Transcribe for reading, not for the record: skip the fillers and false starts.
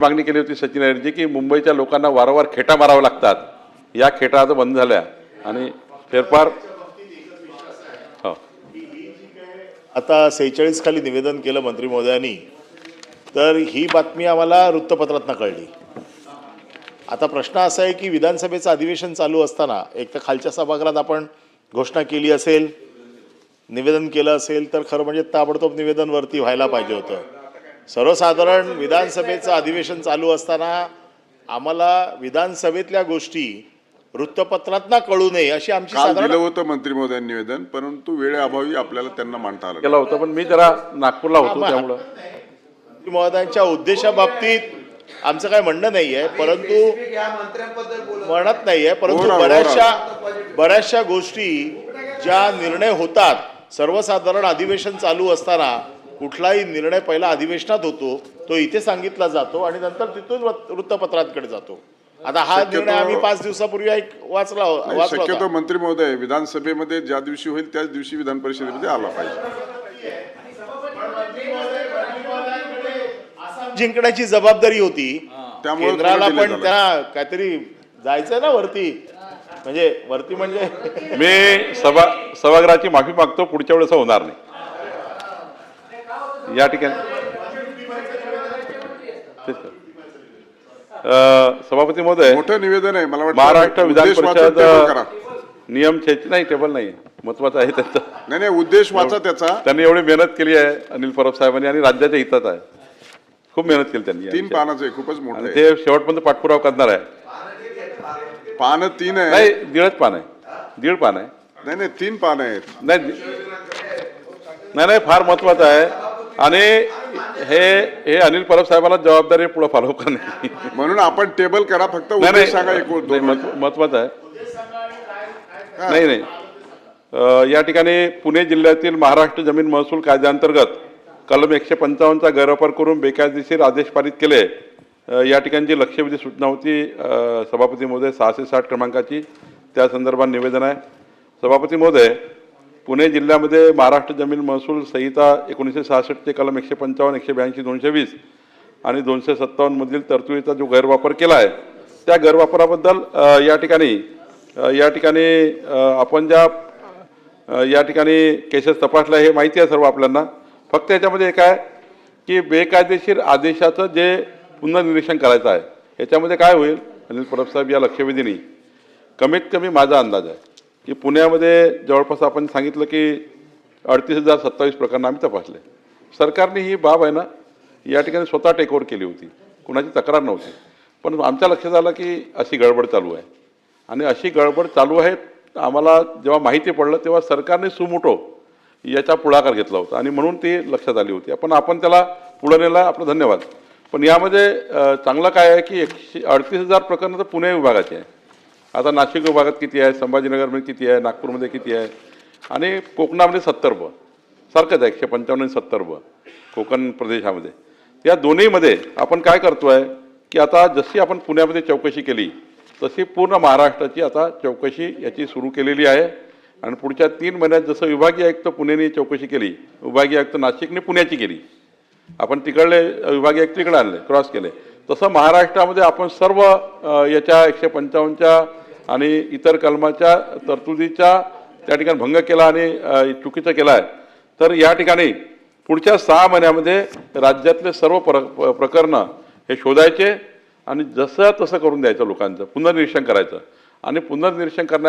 मागणी केली होती सचिन अय्यरजी की मुंबईच्या लोकांना वारंवार खेटा माराव्या लागतात, या खेटा आता बंद झाल्या आणि फेरफार हो. आता 46 खाली निवेदन केलं मंत्री महोदयांनी, तर ही बातमी आम्हाला वृत्तपत्रातनं कळली। आता प्रश्न असा आहे की विधानसभेचं अधिवेशन चालू असताना एक तर खालच्या सभागृहात आपण घोषणा केली असेल, निवेदन केलं असेल, तर खरं म्हणजे ताबडतोब निवेदन वरती व्हायला पाहिजे होतं। सर्वसाधारण विधानसभेचं अधिवेशन चालू असताना आम्हाला विधानसभेतल्या गोष्टी वृत्तपत्रातनं कळू नये अशी आमची साधारण दिलं होतं मंत्री महोदयांनी निवेदन, परंतु वेळेअभावी आपल्याला त्यांना मांडता आलं केलं होतं। पण मी जरा नागपूरला होतो त्यामुळे मंत्री महोदयांच्या उद्देशाबाबतीत आमचं काय म्हणणं नाही आहे, परंतु म्हणत नाही आहे, परंतु बऱ्याचशा गोष्टी ज्या निर्णय होतात सर्वसाधारण अधिवेशन चालू असताना कुठलाही निर्णय पहिला अधिवेशनात होतो, तो इथे सांगितला जातो आणि नंतर तिथून वृत्तपत्रांकडे जातो। आता हा निर्णय आम्ही 5 दिवसापूर्वी वाचला शक्यतो होता। मंत्री महोदय विधानसभेमध्ये ज्या दिवशी होईल त्याच दिवशी विधान परिषदेमध्ये आला पाहिजे। जिंकण्याची जबाबदारी होती, त्यामुळे केंद्राला पण त्या काहीतरी जायचं ना वरती, म्हणजे मी सभागृहाची माफी मागतो, पुढच्या वेळेस होणार नाही या ठिकाणी। सभापती महोदय, मोठं निवेदन आहे, मला वाटतं महाराष्ट्र विधान उद्देश वाचा, परिषद टेबल करा। नियम नाही, टेबल नाही महत्वाचं आहे त्यांचं। नाही उद्देश वाचा त्याचा। त्यांनी एवढी मेहनत केली आहे अनिल परब साहेबांनी आणि राज्याच्या हितात आहे, खूप मेहनत केली त्यांनी। 3 पानाचं आहे, खूपच मोठं आहे। ते शेवटपर्यंत पाठपुरावा करणार आहे। पानं 3 आहे? नाही, 1.5 पान आहे, 1.5 पान आहे। नाही 3 पानं आहेत। नाही फार महत्वाचं आहे आणि हे अनिल परब साहेबांना जबाबदारी पुढे फॉलो करणे, म्हणून आपण टेबल करा, फक्त उद्देश सांगा। महत्वाचं आहे। नाही या ठिकाणी पुणे जिल्ह्यातील महाराष्ट्र जमीन महसूल कायद्याअंतर्गत कलम 155 चा गैरवापर करून बेकायदेशीर आदेश पारित केले, या ठिकाणी जी लक्षवेधी सूचना होती सभापती महोदय 660 क्रमांकाची, त्या संदर्भात निवेदन आहे। सभापती महोदय, पुणे जिल्ह्यामध्ये महाराष्ट्र जमीन महसूल संहिता 1966 चे कलम 155, 182, 220 आणि 257 मधील तरतुदीचा जो गैरवापर केला आहे, त्या गैरवापराबद्दल या ठिकाणी आपण ज्या या ठिकाणी केसेस तपासल्या हे माहिती आहे सर्व आपल्याला। फक्त याच्यामध्ये एक आहे की बेकायदेशीर आदेशाचं जे पुनर्निरीक्षण करायचं आहे, याच्यामध्ये काय होईल अनिल परब साहेब, या लक्षवेधीने कमीत कमी माझा अंदाज आहे की पुण्यामध्ये जवळपास आपण सांगितलं की 38,027 प्रकरणं आम्ही तपासले। सरकारने ही बाब आहे ना या ठिकाणी स्वतः टेकओव्हर केली होती, कुणाची तक्रार नव्हती। पण आमच्या लक्षात आलं की अशी गडबड चालू आहे आणि अशी गडबड चालू आहे। आम्हाला जेव्हा माहिती पडलं तेव्हा सरकारने सुमोटो याचा पुढाकार घेतला होता आणि म्हणून ती लक्षात आली होती। आपण त्याला पुढे नेला, आपलं धन्यवाद। पण यामध्ये चांगलं काय आहे की 38,000 प्रकरणं तर पुणे विभागाची आहे। आता नाशिक विभागात किती आहे, संभाजीनगरमध्ये किती आहे, नागपूरमध्ये किती आहे आणि कोकणामध्ये 70 सारखंच आहे, 155 आणि 70 कोकण प्रदेशामध्ये। या दोन्हीमध्ये आपण काय करतो आहे की आता जशी आपण पुण्यामध्ये चौकशी केली तशी पूर्ण महाराष्ट्राची आता चौकशी याची सुरू केलेली आहे आणि पुढच्या 3 महिन्यात जसं विभागीय आयुक्त पुणेने चौकशी केली, विभागीय आयुक्त नाशिकने पुण्याची केली, आपण तिकडले विभागीय आयुक्त इकडे आणले, क्रॉस केले, तसं महाराष्ट्रामध्ये आपण सर्व याच्या 155च्या आणि इतर कलमाच्या तरतुदीचा त्या ठिकाणी भंग केला आणि चुकीचं केला आहे। तर या ठिकाणी पुढच्या 6 महिन्यामध्ये राज्यातले सर्व प्रकरणं हे शोधायचे आणि जसं तसं करून द्यायचं, लोकांचं पुनर्निरीक्षण करायचं आणि पुनर्निरीक्षण करण्या